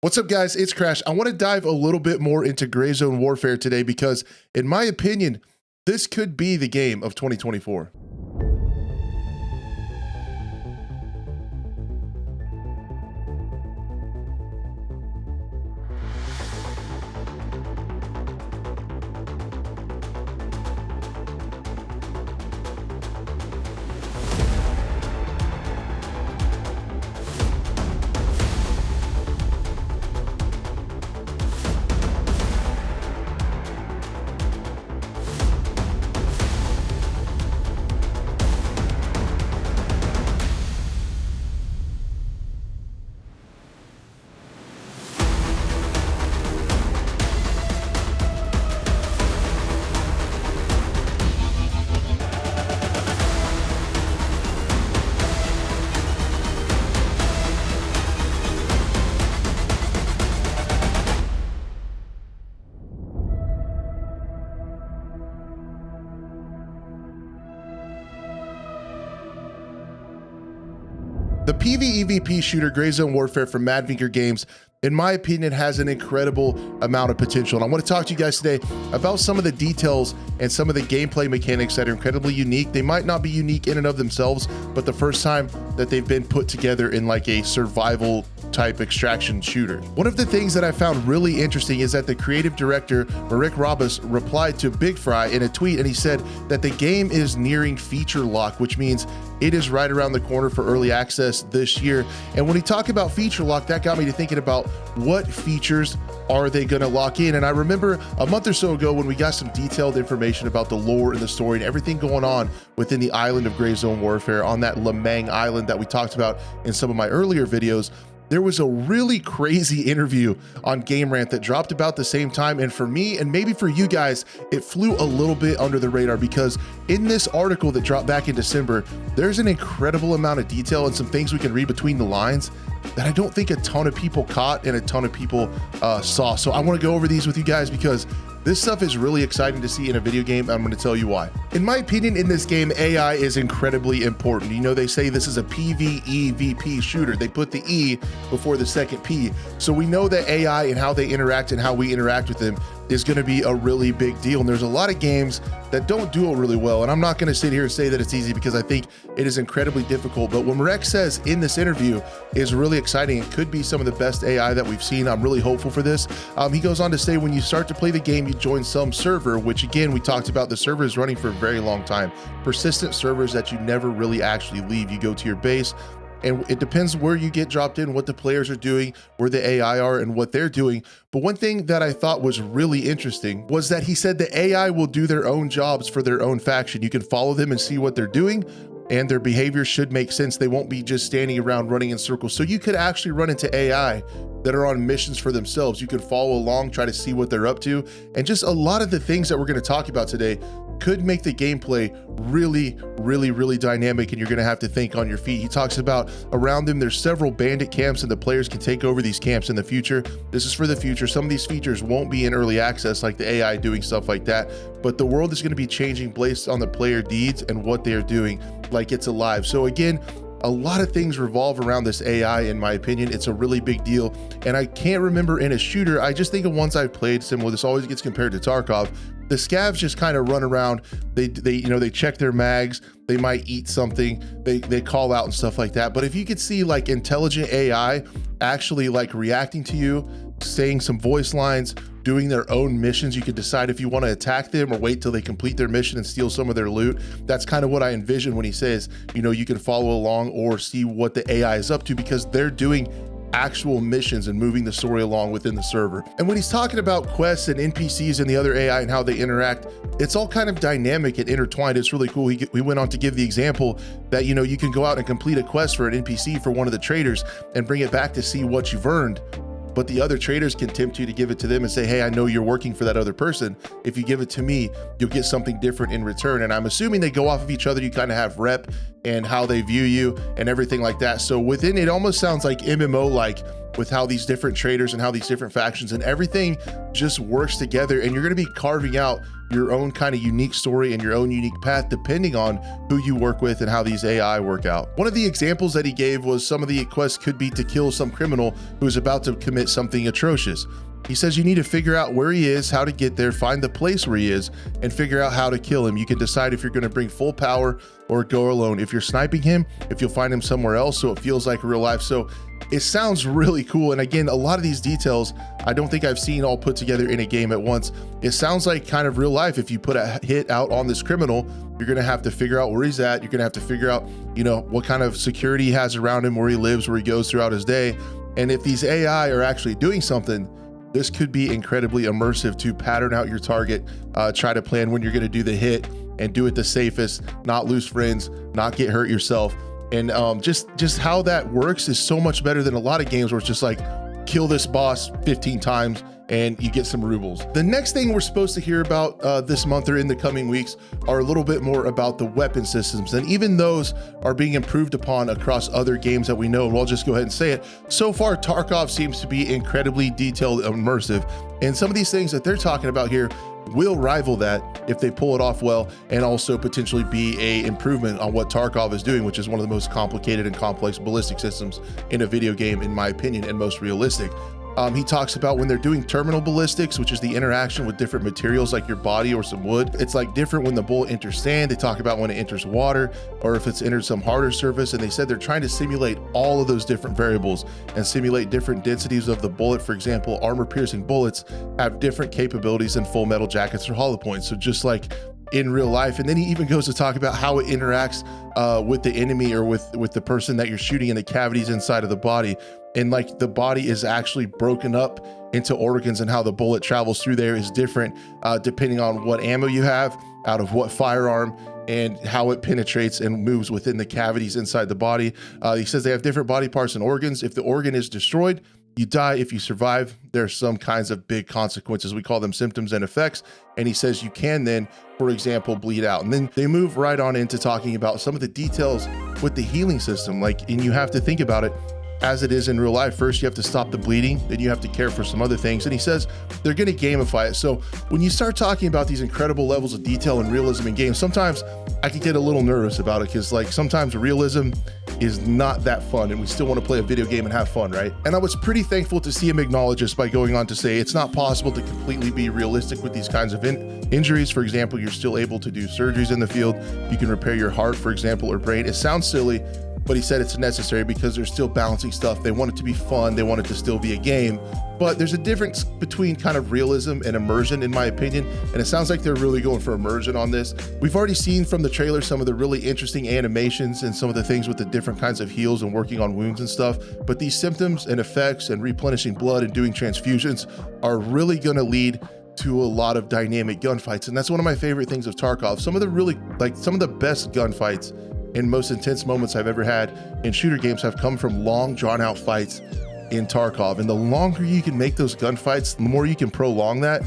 What's up, guys? It's Crash. I want to dive a little bit more into Gray Zone Warfare today because, in my opinion, this could be the game of 2024. The PvEVP shooter Gray Zone Warfare from Mad Vinker Games, in my opinion, has an incredible amount of potential. And I want to talk to you guys today about some of the details and some of the gameplay mechanics that are incredibly unique. They might not be unique in and of themselves, but the first time that they've been put together in like a survival type extraction shooter. One of the things that I found really interesting is that the creative director, Rick Robus, replied to Big Fry in a tweet, and he said that the game is nearing feature lock, which means it is right around the corner for early access this year. And when he talked about feature lock, that got me to thinking about what features are they going to lock in. And I remember a month or so ago when we got some detailed information about the lore and the story and everything going on within the island of Gray Zone Warfare on that Lemang Island that we talked about in some of my earlier videos. There was a really crazy interview on Game Rant that dropped about the same time. And for me, and maybe for you guys, it flew a little bit under the radar because in this article that dropped back in December, there's an incredible amount of detail and some things we can read between the lines that I don't think a ton of people caught and a ton of people saw. So I want to go over these with you guys because this stuff is really exciting to see in a video game. I'm going to tell you why. In my opinion, in this game, AI is incredibly important. You know, they say this is a PvEVP shooter. They put the E before the second P. So we know that AI and how they interact and how we interact with them is going to be a really big deal. And there's a lot of games that don't do it really well. And I'm not going to sit here and say that it's easy because I think it is incredibly difficult. But what Rex says in this interview is really exciting. It could be some of the best AI that we've seen. I'm really hopeful for this. He goes on to say, when you start to play the game, you join some server, which again, we talked about the server is running for a very long time. Persistent servers that you never really actually leave. You go to your base, and it depends where you get dropped in, what the players are doing, where the AI are, and what they're doing. But one thing that I thought was really interesting was that he said the AI will do their own jobs for their own faction. You can follow them and see what they're doing, and their behavior should make sense. They won't be just standing around running in circles. So you could actually run into AI that are on missions for themselves. You can follow along, try to see what they're up to. And just a lot of the things that we're going to talk about today could make the gameplay really dynamic, and you're going to have to think on your feet. He talks about around them, there's several bandit camps, and the players can take over these camps in the future. This is for the future. Some of these features won't be in early access, like the AI doing stuff like that, but the world is going to be changing based on the player deeds and what they are doing, like it's alive. So again, a lot of things revolve around this AI. In my opinion, it's a really big deal. And I can't remember in a shooter, I just think of ones I've played similar. This always gets compared to Tarkov. The scavs just kind of run around. They check their mags. They might eat something. They call out and stuff like that. But if you could see like intelligent AI actually like reacting to you, saying some voice lines, doing their own missions, you could decide if you want to attack them or wait till they complete their mission and steal some of their loot. That's kind of what I envision when he says, you know, you can follow along or see what the AI is up to, because they're doing actual missions and moving the story along within the server. And when he's talking about quests and NPCs and the other AI and how they interact, it's all kind of dynamic and intertwined. It's really cool. He went on to give the example that, you know, you can go out and complete a quest for an NPC for one of the traders and bring it back to see what you've earned. But the other traders can tempt you to give it to them and say, hey, I know you're working for that other person. If you give it to me, you'll get something different in return. And I'm assuming they go off of each other. You kind of have rep and how they view you and everything like that. So within it almost sounds like MMO, like with how these different traders and how these different factions and everything just works together. And you're going to be carving out your own kind of unique story and your own unique path depending on who you work with and how these AI work out. One of the examples that he gave was some of the quests could be to kill some criminal who is about to commit something atrocious. He says you need to figure out where he is, how to get there, find the place where he is, and figure out how to kill him. You can decide if you're going to bring full power or go alone. If you're sniping him, if you'll find him somewhere else so it feels like real life. So it sounds really cool. And again, a lot of these details, I don't think I've seen all put together in a game at once. It sounds like kind of real life. If you put a hit out on this criminal, you're going to have to figure out where he's at. You're going to have to figure out, you know, what kind of security he has around him, where he lives, where he goes throughout his day. And if these AI are actually doing something, this could be incredibly immersive to pattern out your target, try to plan when you're going to do the hit and do it the safest, not lose friends, not get hurt yourself. And just how that works is so much better than a lot of games where it's just like, kill this boss 15 times and you get some rubles. The next thing we're supposed to hear about this month or in the coming weeks are a little bit more about the weapon systems. And even those are being improved upon across other games that we know. And I'll just go ahead and say it. So far, Tarkov seems to be incredibly detailed and immersive. And some of these things that they're talking about here will rival that if they pull it off well, and also potentially be a improvement on what Tarkov is doing, which is one of the most complicated and complex ballistic systems in a video game, in my opinion, and most realistic. He talks about when they're doing terminal ballistics, which is the interaction with different materials like your body or some wood. It's like different when the bullet enters sand. They talk about when it enters water or if it's entered some harder surface. And they said they're trying to simulate all of those different variables and simulate different densities of the bullet. For example, armor piercing bullets have different capabilities than full metal jackets or hollow points. So just like in real life. And then he even goes to talk about how it interacts with the enemy or with the person that you're shooting in the cavities inside of the body. And like the body is actually broken up into organs, and how the bullet travels through there is different depending on what ammo you have, out of what firearm, and how it penetrates and moves within the cavities inside the body. He says they have different body parts and organs. If the organ is destroyed, you die. If you survive, there's some kinds of big consequences. We call them symptoms and effects. And he says you can then, for example, bleed out. And then they move right on into talking about some of the details with the healing system. Like, and you have to think about it as it is in real life. First, you have to stop the bleeding, then you have to care for some other things. And he says they're going to gamify it. So when you start talking about these incredible levels of detail and realism in games, sometimes I can get a little nervous about it, because like sometimes realism is not that fun, and we still want to play a video game and have fun, right? And I was pretty thankful to see him acknowledge this by going on to say it's not possible to completely be realistic with these kinds of injuries. For example, you're still able to do surgeries in the field. You can repair your heart, for example, or brain. It sounds silly, but he said it's necessary because they're still balancing stuff. They want it to be fun. They want it to still be a game. But there's a difference between kind of realism and immersion, in my opinion. And it sounds like they're really going for immersion on this. We've already seen from the trailer some of the really interesting animations and some of the things with the different kinds of heals and working on wounds and stuff. But these symptoms and effects and replenishing blood and doing transfusions are really going to lead to a lot of dynamic gunfights. And that's one of my favorite things of Tarkov. Some of the best gunfights and most intense moments I've ever had in shooter games have come from long, drawn out fights in Tarkov. And the longer you can make those gunfights, the more you can prolong that,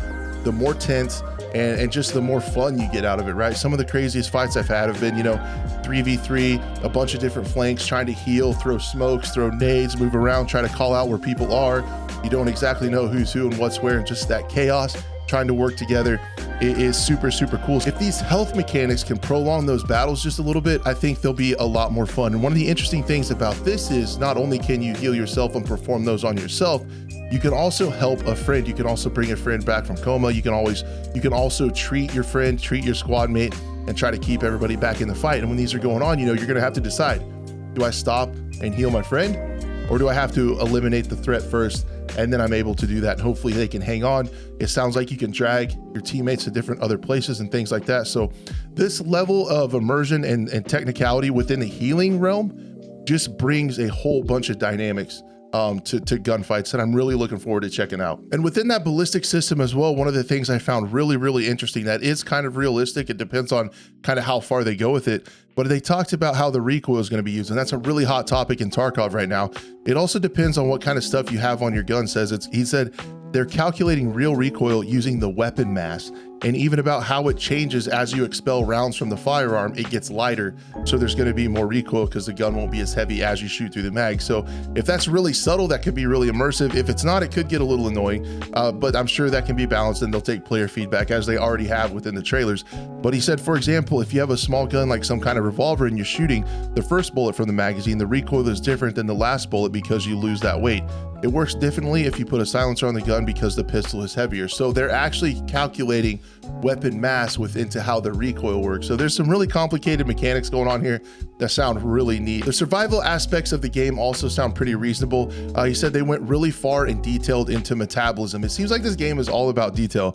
the more tense and just the more fun you get out of it, right? Some of the craziest fights I've had have been, 3v3, a bunch of different flanks, trying to heal, throw smokes, throw nades, move around, try to call out where people are. You don't exactly know who's who and what's where, and just that chaos trying to work together. It is super, super cool. If these health mechanics can prolong those battles just a little bit, I think they'll be a lot more fun. And one of the interesting things about this is not only can you heal yourself and perform those on yourself, you can also help a friend. You can also bring a friend back from coma. You can also treat your friend, treat your squad mate, and try to keep everybody back in the fight. And when these are going on, you're going to have to decide, do I stop and heal my friend, or do I have to eliminate the threat first? And then I'm able to do that. And hopefully they can hang on. It sounds like you can drag your teammates to different other places and things like that. So this level of immersion and technicality within the healing realm just brings a whole bunch of dynamics to gunfights, and I'm really looking forward to checking out. And within that ballistic system as well, one of the things I found really, really interesting that is kind of realistic, it depends on kind of how far they go with it, but they talked about how the recoil is going to be used, and that's a really hot topic in Tarkov right now. It also depends on what kind of stuff you have on your gun. He said they're calculating real recoil using the weapon mass and even about how it changes as you expel rounds from the firearm. It gets lighter, so there's going to be more recoil because the gun won't be as heavy as you shoot through the mag. So if that's really subtle, that could be really immersive. If it's not, it could get a little annoying, but I'm sure that can be balanced, and they'll take player feedback as they already have within the trailers. But he said, for example, if you have a small gun like some kind of revolver and you're shooting the first bullet from the magazine, the recoil is different than the last bullet because you lose that weight. It works differently if you put a silencer on the gun because the pistol is heavier. So they're actually calculating weapon mass into how the recoil works. So there's some really complicated mechanics going on here that sound really neat. The survival aspects of the game also sound pretty reasonable. He said they went really far and detailed into metabolism. It seems like this game is all about detail.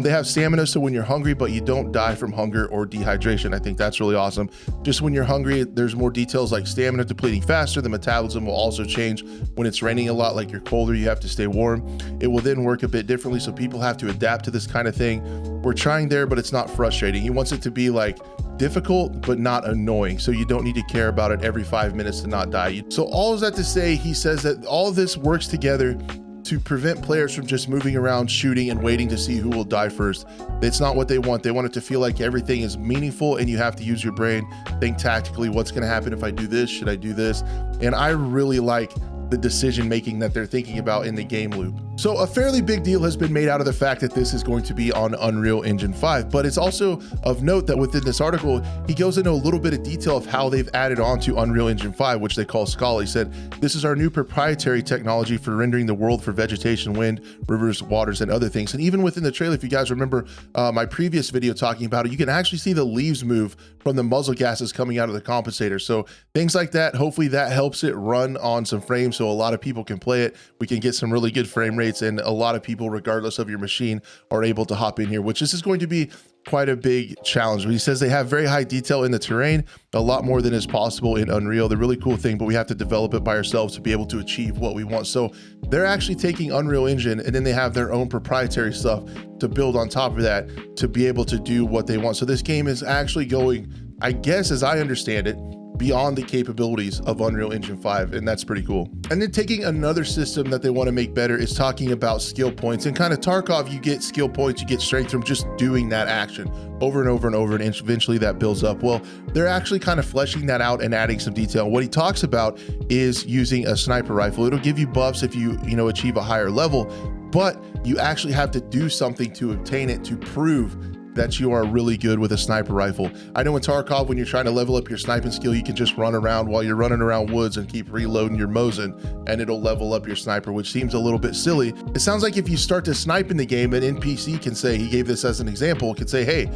They have stamina, so when you're hungry, but you don't die from hunger or dehydration. I think that's really awesome. Just when you're hungry, there's more details like stamina depleting faster. The metabolism will also change when it's raining a lot, like you're colder, you have to stay warm. It will then work a bit differently, so people have to adapt to this kind of thing. We're trying there, but it's not frustrating. He wants it to be like difficult, but not annoying. So you don't need to care about it every 5 minutes to not die. So all of that to say, he says that all of this works together to prevent players from just moving around, shooting and waiting to see who will die first. It's not what they want. They want it to feel like everything is meaningful and you have to use your brain, think tactically, what's going to happen if I do this? Should I do this? And I really like the decision making that they're thinking about in the game loop. So a fairly big deal has been made out of the fact that this is going to be on Unreal Engine 5, but it's also of note that within this article, he goes into a little bit of detail of how they've added on to Unreal Engine 5, which they call Scala. He said, this is our new proprietary technology for rendering the world for vegetation, wind, rivers, waters, and other things. And even within the trailer, if you guys remember my previous video talking about it, you can actually see the leaves move from the muzzle gases coming out of the compensator. So things like that, hopefully that helps it run on some frames so a lot of people can play it. We can get some really good frame rates, and a lot of people, regardless of your machine, are able to hop in here, which this is going to be quite a big challenge. He says they have very high detail in the terrain, a lot more than is possible in Unreal. The really cool thing, but we have to develop it by ourselves to be able to achieve what we want. So they're actually taking Unreal Engine and then they have their own proprietary stuff to build on top of that to be able to do what they want. So this game is actually going, I guess, as I understand it, beyond the capabilities of Unreal Engine 5, and that's pretty cool. And then taking another system that they want to make better is talking about skill points. And kind of Tarkov, you get skill points, you get strength from just doing that action over and over and over, and eventually that builds up. Well, they're actually kind of fleshing that out and adding some detail. What he talks about is using a sniper rifle. It'll give you buffs if you achieve a higher level, but you actually have to do something to obtain it to prove that you are really good with a sniper rifle. I know in Tarkov, when you're trying to level up your sniping skill, you can just run around while you're running around woods and keep reloading your Mosin, and it'll level up your sniper, which seems a little bit silly. It sounds like if you start to snipe in the game, an NPC can say, he gave this as an example, could say, hey,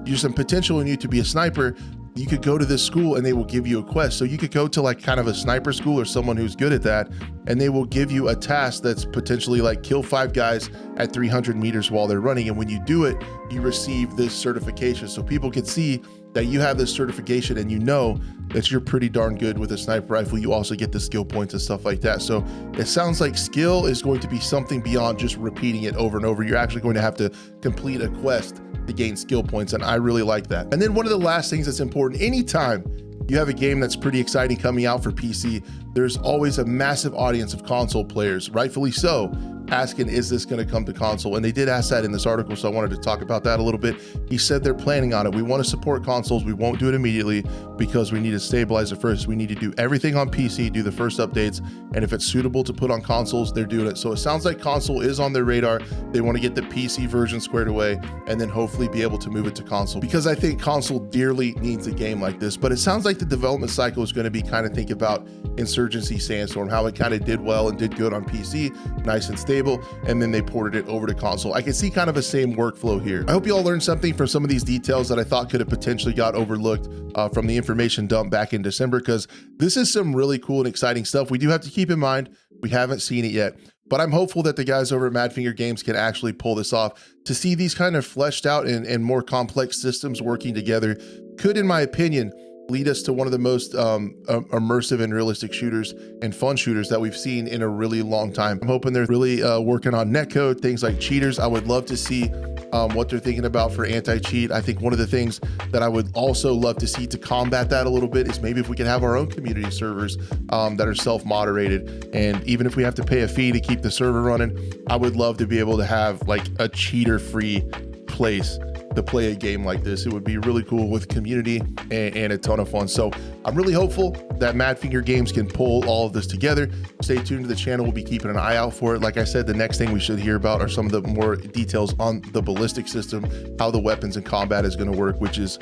there's some potential in you to be a sniper. You could go to this school and they will give you a quest. So you could go to like kind of a sniper school or someone who's good at that, and they will give you a task that's potentially like kill 5 guys at 300 meters while they're running. And when you do it, you receive this certification. So people can see that you have this certification and you know that you're pretty darn good with a sniper rifle. You also get the skill points and stuff like that. So it sounds like skill is going to be something beyond just repeating it over and over. You're actually going to have to complete a quest to gain skill points, and I really like that. And then one of the last things that's important, anytime you have a game that's pretty exciting coming out for PC, there's always a massive audience of console players, rightfully so, asking, is this going to come to console? And they did ask that in this article, so I wanted to talk about that a little bit. He said they're planning on it. We want to support consoles. We won't do it immediately because we need to stabilize it first. We need to do everything on PC, do the first updates, and if it's suitable to put on consoles, they're doing it. So it sounds like console is on their radar. They want to get the PC version squared away and then hopefully be able to move it to console, because I think console dearly needs a game like this. But it sounds like the development cycle is going to be kind of think about Insurgency Sandstorm, how it kind of did well and did good on PC, nice and stable, and then they ported it over to console. I can see kind of a same workflow here. I hope you all learned something from some of these details that I thought could have potentially got overlooked from the information dump back in December, because this is some really cool and exciting stuff. We do have to keep in mind, we haven't seen it yet, but I'm hopeful that the guys over at Madfinger Games can actually pull this off. To see these kind of fleshed out and more complex systems working together could, in my opinion, lead us to one of the most immersive and realistic shooters and fun shooters that we've seen in a really long time. I'm hoping they're really working on netcode, things like cheaters. I would love to see what they're thinking about for anti-cheat. I think one of the things that I would also love to see to combat that a little bit is maybe if we could have our own community servers that are self-moderated. And even if we have to pay a fee to keep the server running, I would love to be able to have like a cheater-free place to play a game like this. It would be really cool with community and a ton of fun. So I'm really hopeful that Mad Finger Games can pull all of this together. Stay tuned to the channel. We'll be keeping an eye out for it. Like I said, the next thing we should hear about are some of the more details on the ballistic system, how the weapons and combat is going to work, which is,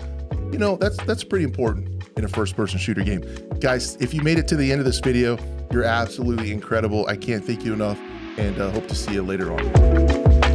you know, that's pretty important in a first-person shooter game. Guys, if you made it to the end of this video, you're absolutely incredible. I can't thank you enough, and hope to see you later on.